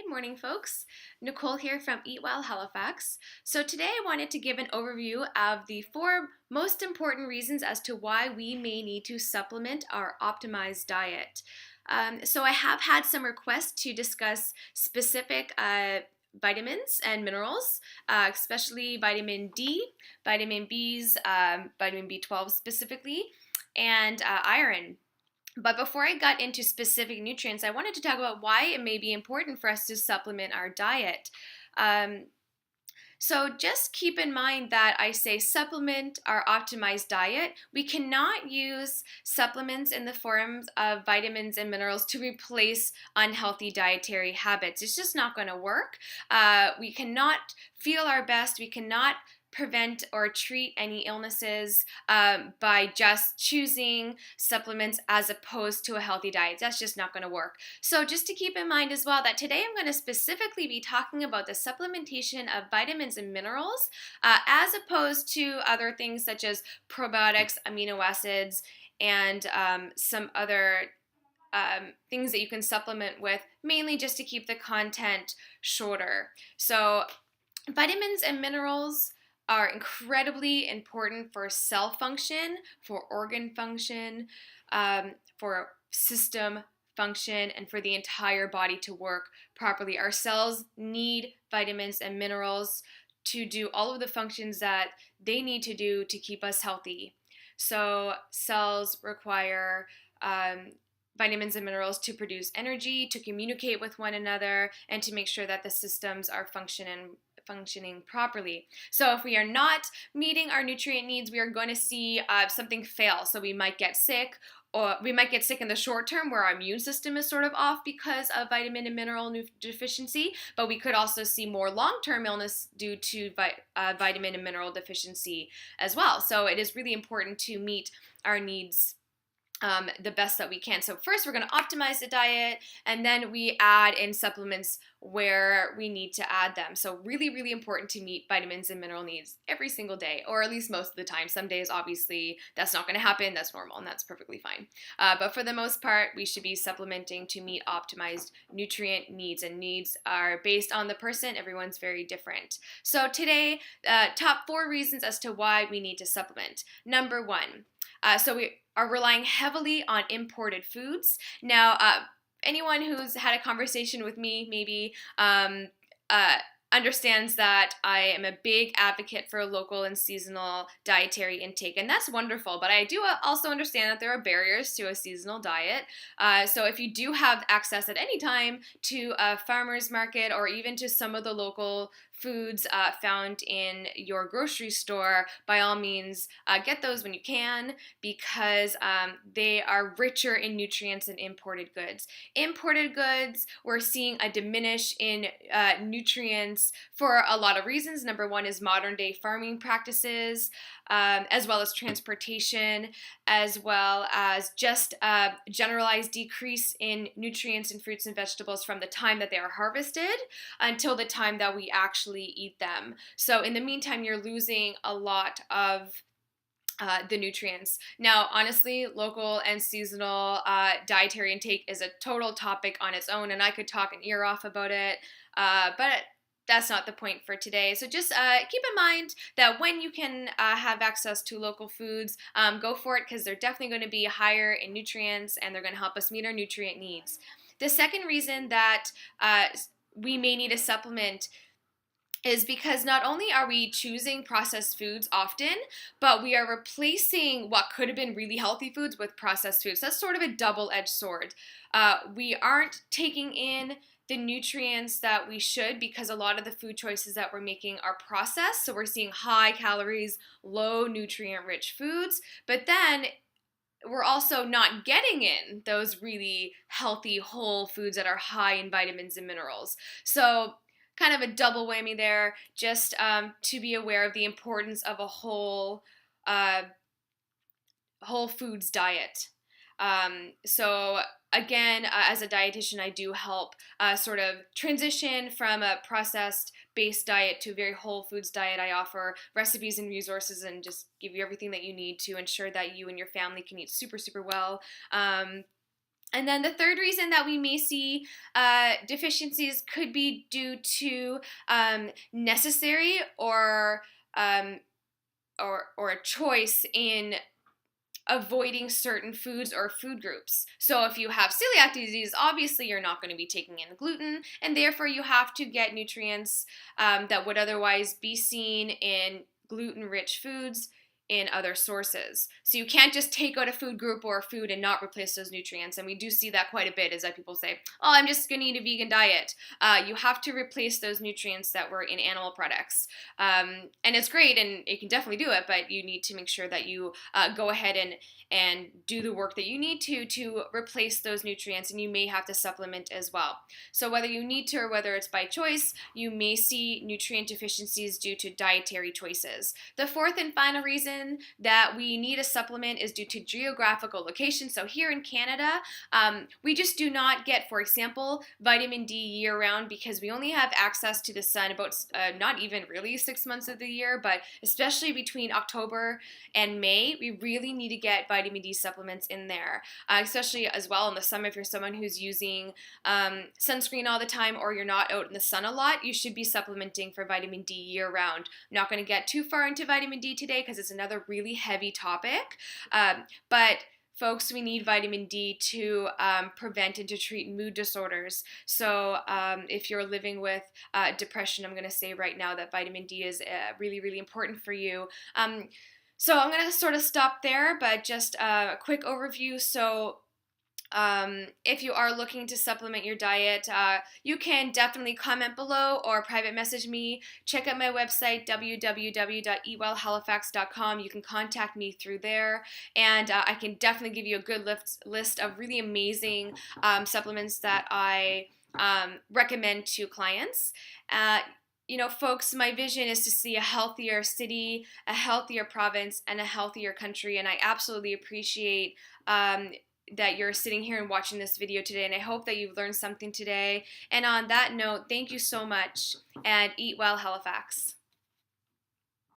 Good morning, folks. Nicole here from Eat Well Halifax. So today I wanted to give an overview of the 4 most important reasons as to why we may need to supplement our optimized diet. So I have had some requests to discuss specific vitamins and minerals, especially vitamin D, vitamin Bs, vitamin B12 specifically, and iron. But before I got into specific nutrients, I wanted to talk about why it may be important for us to supplement our diet. Um, so just keep in mind that I say supplement our optimized diet. We cannot use supplements in the forms of vitamins and minerals to replace unhealthy dietary habits. It's just not going to work. We cannot feel our best. We cannot prevent or treat any illnesses by just choosing supplements as opposed to a healthy diet. That's just not going to work. So just to keep in mind as well that today I'm going to specifically be talking about the supplementation of vitamins and minerals as opposed to other things such as probiotics, amino acids, and some other things that you can supplement with, mainly just to keep the content shorter. So vitamins and minerals are incredibly important for cell function, for organ function, for system function, and for the entire body to work properly. Our cells need vitamins and minerals to do all of the functions that they need to do to keep us healthy. So cells require vitamins and minerals to produce energy, to communicate with one another, and to make sure that the systems are functioning properly. So if we are not meeting our nutrient needs, we are going to see something fail. So we might get sick, or we might get sick in the short term where our immune system is sort of off because of vitamin and mineral deficiency, but we could also see more long-term illness due to vitamin and mineral deficiency as well. So it is really important to meet our needs the best that we can. So first we're going to optimize the diet, and then we add in supplements where we need to add them. So really, really important to meet vitamins and mineral needs every single day, or at least most of the time. Some days, obviously, that's not going to happen. That's normal, and that's perfectly fine. But for the most part, we should be supplementing to meet optimized nutrient needs, and needs are based on the person. Everyone's very different. So today, top 4 reasons as to why we need to supplement. Number 1, so we are relying heavily on imported foods. Now, anyone who's had a conversation with me maybe understands that I am a big advocate for local and seasonal dietary intake, and that's wonderful, but I do also understand that there are barriers to a seasonal diet. So if you do have access at any time to a farmer's market or even to some of the local foods found in your grocery store, by all means get those when you can, because they are richer in nutrients than imported goods. Imported goods, we're seeing a diminish in nutrients for a lot of reasons. Number 1 is modern day farming practices, as well as transportation, as well as just a generalized decrease in nutrients in fruits and vegetables from the time that they are harvested until the time that we actually eat them. So in the meantime, you're losing a lot of the nutrients. Now, honestly, local and seasonal dietary intake is a total topic on its own, and I could talk an ear off about it, but that's not the point for today. So just keep in mind that when you can have access to local foods, go for it, because they're definitely going to be higher in nutrients and they're going to help us meet our nutrient needs. The second reason that we may need a supplement is because not only are we choosing processed foods often, but we are replacing what could have been really healthy foods with processed foods. That's sort of a double-edged sword. We aren't taking in the nutrients that we should, because a lot of the food choices that we're making are processed. So we're seeing high calories, low nutrient rich foods, but then we're also not getting in those really healthy whole foods that are high in vitamins and minerals. So kind of a double whammy there, just to be aware of the importance of a whole foods diet. So again, as a dietitian, I do help sort of transition from a processed-based diet to a very whole foods diet. I offer recipes and resources and just give you everything that you need to ensure that you and your family can eat super, super well. And then the third reason that we may see deficiencies could be due to necessary um, or a choice in avoiding certain foods or food groups. So if you have celiac disease, obviously you're not going to be taking in gluten, and therefore you have to get nutrients that would otherwise be seen in gluten-rich foods in other sources. So you can't just take out a food group or a food and not replace those nutrients. And we do see that quite a bit, is that people say, oh, I'm just going to eat a vegan diet. You have to replace those nutrients that were in animal products. And it's great, and you can definitely do it, but you need to make sure that you go ahead and do the work that you need to replace those nutrients, and you may have to supplement as well. So whether you need to or whether it's by choice, you may see nutrient deficiencies due to dietary choices. The fourth and final reason that we need a supplement is due to geographical location. So here in Canada, we just do not get, for example, vitamin D year-round because we only have access to the sun about not even really 6 months of the year, but especially between October and May, we really need to get vitamin D supplements in there, especially as well in the summer. If you're someone who's using sunscreen all the time or you're not out in the sun a lot, you should be supplementing for vitamin D year-round. I'm not going to get too far into vitamin D today because it's another really heavy topic, but folks, we need vitamin D to prevent and to treat mood disorders. So if you're living with depression, I'm going to say right now that vitamin D is really, really important for you. So I'm going to sort of stop there, but just a quick overview. So if you are looking to supplement your diet, you can definitely comment below or private message me. Check out my website, www.eatwellhalifax.com. You can contact me through there, and I can definitely give you a good list of really amazing supplements that I recommend to clients. You know, folks, my vision is to see a healthier city, a healthier province, and a healthier country, and I absolutely appreciate that you're sitting here and watching this video today, and I hope that you've learned something today. And on that note, thank you so much, and eat well, Halifax.